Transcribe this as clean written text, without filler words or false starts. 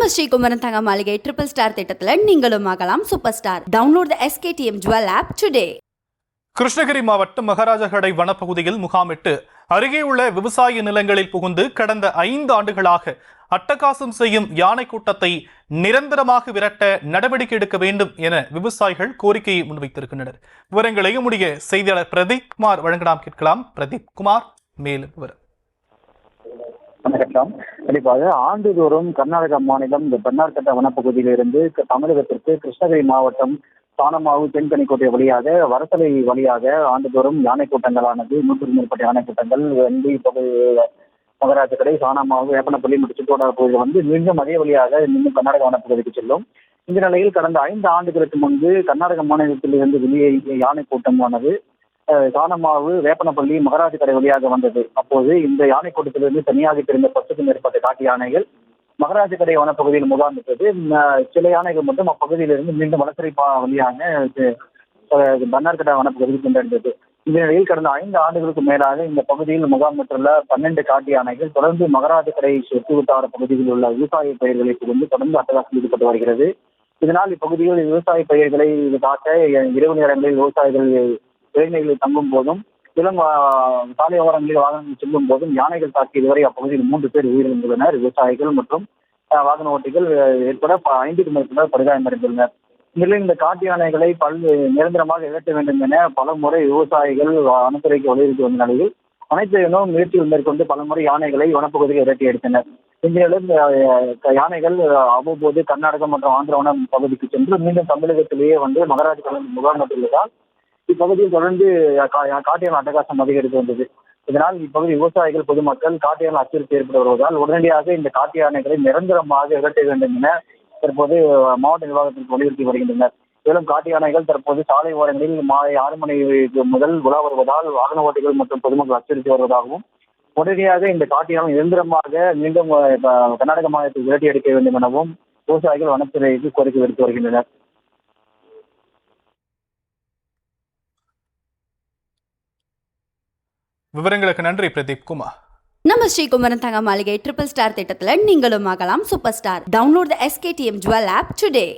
நம்ம ஸ்ரீகுமரன் தங்க மாளிகை ட்ரிபிள் ஸ்டார் திட்டத்தில் நீங்களும் ஆகலாம் super star. Download the SKTM Jewel app today. Krishnagiri மாவட்டம் மகாராஜகடை வனப்பகுதியில் முகாமிட்டு அருகே உள்ள விவசாய நிலங்களில் புகுந்து கடந்த 5 ஆண்டுகளாக அட்டகாசம் செய்யும் யானை கூட்டத்தை நிரந்தரமாக விரட்ட நடவடிக்கை எடுக்க வேண்டும் என விவசாயிகள் கோரிக்கையை முன்வைத்திருக்கின்றனர். விவரங்களை நம்முடைய செய்தியாளர் பிரதீப் குமார் வழங்கலாம். கேட்கலாம். பிரதீப் குமார், மேலும் விவரம். வணக்கம். கண்டிப்பாக ஆண்டுதோறும் கர்நாடக மாநிலம் இந்த பன்னார்கட்ட வனப்பகுதியிலிருந்து தமிழகத்திற்கு கிருஷ்ணகிரி மாவட்டம் சாணமாவு தென்கனிக்கோட்டை வழியாக வரசலை வழியாக ஆண்டுதோறும் யானை கூட்டங்களானது 100க்கும் மேற்பட்ட யானை கூட்டங்கள் மகராஜகடை சாணமாவு வேப்பனப்பள்ளி மற்றும் சித்தோட பகுதியில் வந்து மீண்டும் அதே வழியாக மீண்டும் கர்நாடக வனப்பகுதிக்கு செல்லும். இந்த நிலையில் கடந்த 5 ஆண்டுகளுக்கு முன்பு கர்நாடக மாநிலத்தில் இருந்து வெளியேறிய யானை கூட்டமானது சாணமாவு வேப்பனப்பள்ளி மகராஜகடை வழியாக வந்தது. அப்போது இந்த யானை கூட்டத்திலிருந்து தனியாக பிரிந்த 10க்கும் மேற்பட்ட காட்டு யானைகள் மகராஜகடை வனப்பகுதியில் முகாமிட்டது. சில யானைகள் மட்டும் அப்பகுதியிலிருந்து மீண்டும் வளசரை வழியாக பன்னார்கட்டா வனப்பகுதியில் சென்றடைந்தது. இந்த நிலையில் கடந்த 5 ஆண்டுகளுக்கு மேலாக இந்த பகுதியில் முகாமிட்டுள்ள 12 காட்டு யானைகள் தொடர்ந்து மகராஜகடை சுற்றுவட்டார பகுதியில் உள்ள விவசாய பயிர்களை புகுந்து தொடர்ந்து அட்டகாசம் ஈடுபட்டு வருகிறது. இதனால் இப்பகுதியில் விவசாய பயிர்களை காக்க இரவு நேரங்களில் விவசாயிகள் இளைஞர்களில் தங்கும் போதும் இளம் சாலை ஓரங்களில் வாகனங்கள் செல்லும் போதும் யானைகள் தாக்கி இதுவரை அப்பகுதியில் 3 பேர் உயிரிழந்துள்ளனர். விவசாயிகள் மற்றும் வாகன ஓட்டிகள் உட்பட 5க்கும் மேற்பட்ட படுகாயமடைந்துள்ளனர். இந்நிலையில் இந்த காட்டு யானைகளை நிரந்தரமாக இழக்க வேண்டும் என பல முறை விவசாயிகள் வனத்துறைக்கு வலியுறுத்தி வந்த நிலையில் அனைத்து முயற்சிகள் மேற்கொண்டு பல முறை யானைகளை வனப்பகுதியில் விரட்டி எடுத்தனர். இந்த நிலையில் யானைகள் அவ்வப்போது கர்நாடகம் மற்றும் ஆந்திர வன பகுதிக்கு சென்று மீண்டும் தமிழகத்திலேயே வந்து மகராஜகடை முகாமிட்டுள்ளதால் இப்பகுதியில் தொடர்ந்து காட்டு யானை அட்டகாசம் அதிகரித்து வந்தது. இதனால் இப்பகுதி விவசாயிகள் பொதுமக்கள் காட்டு யானை அச்சுறுத்தி ஏற்பட்டு வருவதால் உடனடியாக இந்த காட்டு யானைகளை நிரந்தரமாக விரட்ட வேண்டும் என தற்போது மாவட்ட நிர்வாகத்திற்கு வலியுறுத்தி வருகின்றனர். மேலும் காட்டு யானைகள் தற்போது சாலை ஓரங்களில் மாலை 6 மணி முதல் உலா வருவதால் வாகன ஓட்டிகள் மற்றும் பொதுமக்கள் அச்சுறுத்தி வருவதாகவும் உடனடியாக இந்த காட்டு யானை நிரந்தரமாக மீண்டும் கர்நாடக மாநிலத்தில் விரட்டி எடுக்க வேண்டும் எனவும் விவசாயிகள் வனத்துறைக்கு கோரிக்கை விடுத்து வருகின்றனர். விவரங்களுக்கு நன்றி பிரதீப் குமார். நம்ம ஸ்ரீகுமரன் தங்க மாளிகை ட்ரிபிள் ஸ்டார் திட்டத்தில் நீங்களும் ஆகலாம் super star. Download the SKTM Jewel app today.